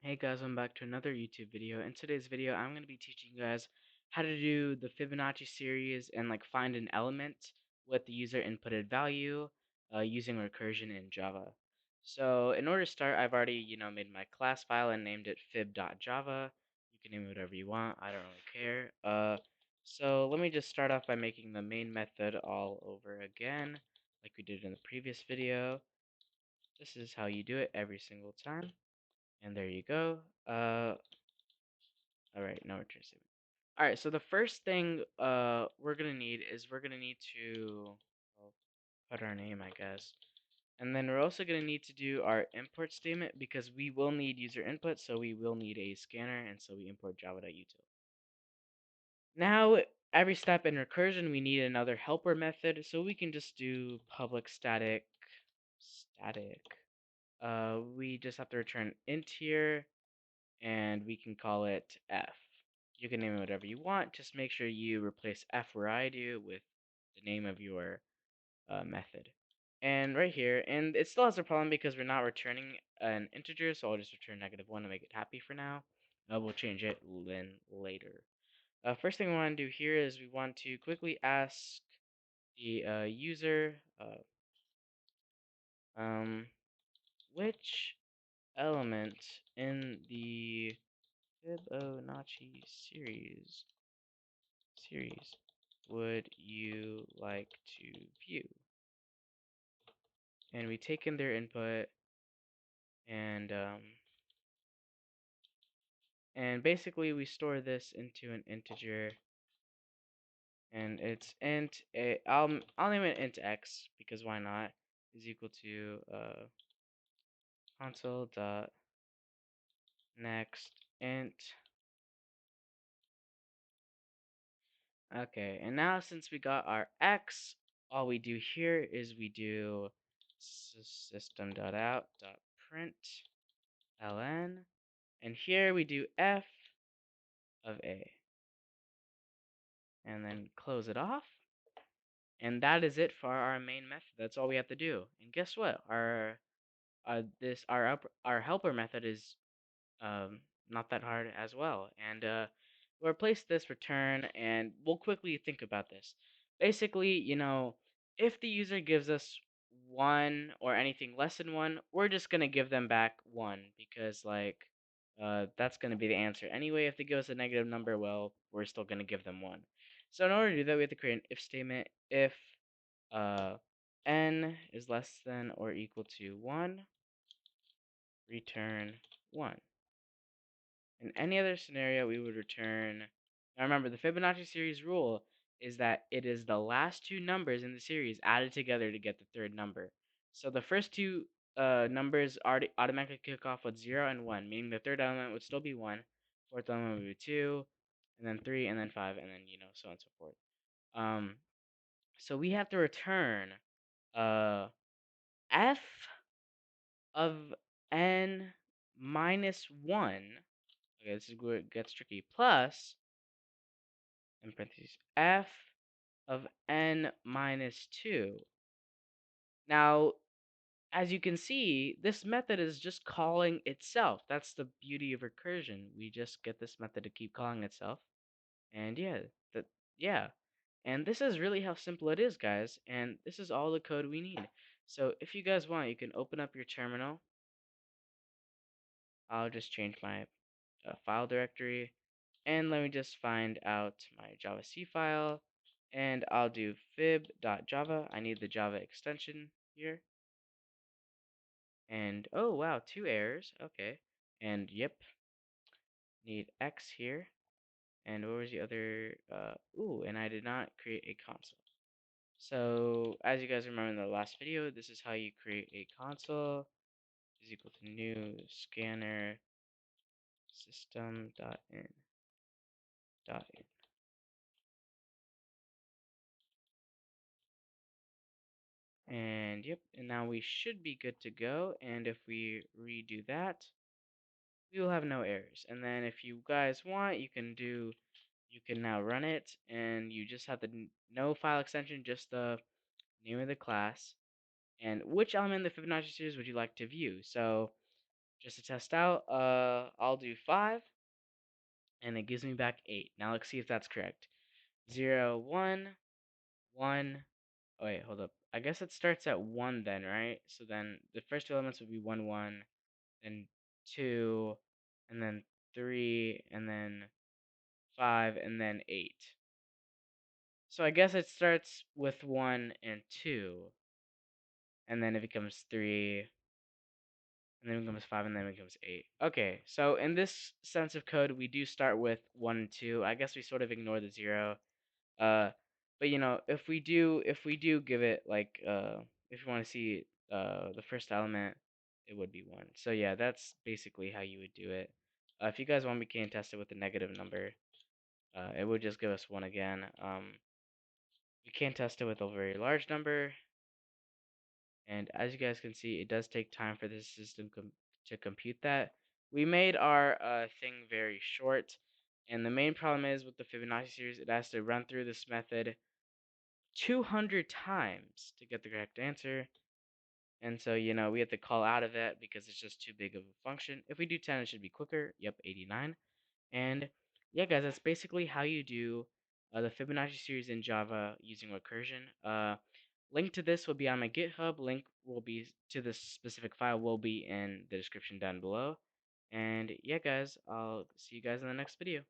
Hey guys, welcome back to another YouTube video. In today's video, I'm going to be teaching you guys how to do the Fibonacci series and find an element with the user inputted value using recursion in Java. So in order to start, I've already made my class file and named it fib.java. You can name it whatever you want. I don't really care. So let me just start off by making the main method all over again, like we did in the previous video. This is how you do it every single time. And there you go. All right, no return statement. All right, so the first thing we're gonna need is we're gonna need to well, put our name, I guess, and then we're also gonna need to do our import statement because we will need user input, so we will need a scanner, and so we import java.util. Now, every step in recursion, we need another helper method, so we can just do public static. We just have to return int here and we can call it f. You can name it whatever you want. Just make sure you replace f where I do with the name of your method. And right here, and it still has a problem because we're not returning an integer, so I'll just return -1 to make it happy for now. We'll change it then later. First thing we want to do here is we want to quickly ask the user um, which element in the Fibonacci series would you like to view? And we take in their input and basically we store this into an integer, and it's int a I'll name it int x because why not, is equal to console dot next int. Okay, and now since we got our x, all we do here is we do system.out.println, and here we do f of a, and then close it off. And that is it for our main method. That's all we have to do. And guess what? Our helper method is not that hard as well. And we'll replace this return, and we'll quickly think about this. Basically, if the user gives us 1 or anything less than 1, we're just going to give them back 1 because, that's going to be the answer. Anyway, if they give us a negative number, well, we're still going to give them 1. So in order to do that, we have to create an if statement. If uh, n is less than or equal to 1, return 1. In any other scenario, we would return. Now remember, the Fibonacci series rule is that it is the last two numbers in the series added together to get the third number. So the first two numbers automatically kick off with 0 and 1, meaning the third element would still be 1, fourth element would be 2, and then 3, and then 5, and then, so on and so forth. So we have to return f of n minus 1. Okay, this is where it gets tricky. Plus, in parentheses, f of n minus 2. Now, as you can see, this method is just calling itself. That's the beauty of recursion. We just get this method to keep calling itself. And yeah. And this is really how simple it is, guys. And this is all the code we need. So if you guys want, you can open up your terminal. I'll just change my file directory, and let me just find out my Java C file, and I'll do fib.java. I need the Java extension here, and oh wow, 2 errors. Okay, and yep, need X here, and what was the other? Ooh, and I did not create a console. So as you guys remember in the last video, this is how you create a console. Is equal to new scanner system.in. And yep, and now we should be good to go. And if we redo that, we will have no errors. And then if you guys want, you can now run it, and you just have the no file extension, just the name of the class, and which element in the Fibonacci series would you like to view. So just to test out, I'll do 5, and it gives me back 8. Now let's see if that's correct. 0, 1, 1. Oh, wait, hold up. I guess it starts at 1 then, right? So then the first two elements would be 1, 1, then 2, and then 3, and then 5, and then 8. So I guess it starts with 1 and 2, and then it becomes 3, and then it becomes 5, and then it becomes 8. Okay, so in this sense of code, we do start with 1 and 2. I guess we sort of ignore the 0. Uh, but if we do give it like if you want to see the first element, it would be 1. So yeah, that's basically how you would do it. If you guys want, we can test it with a negative number. It would just give us 1 again. We can test it with a very large number, and as you guys can see, it does take time for the system to compute that. We made our thing very short, and the main problem is with the Fibonacci series, it has to run through this method 200 times to get the correct answer. And so, we have to call out of it because it's just too big of a function. If we do 10, it should be quicker. Yep, 89. And yeah, guys, that's basically how you do the Fibonacci series in Java using recursion. Link to this will be on my GitHub. Link will be to this specific file will be in the description down below. And yeah, guys, I'll see you guys in the next video.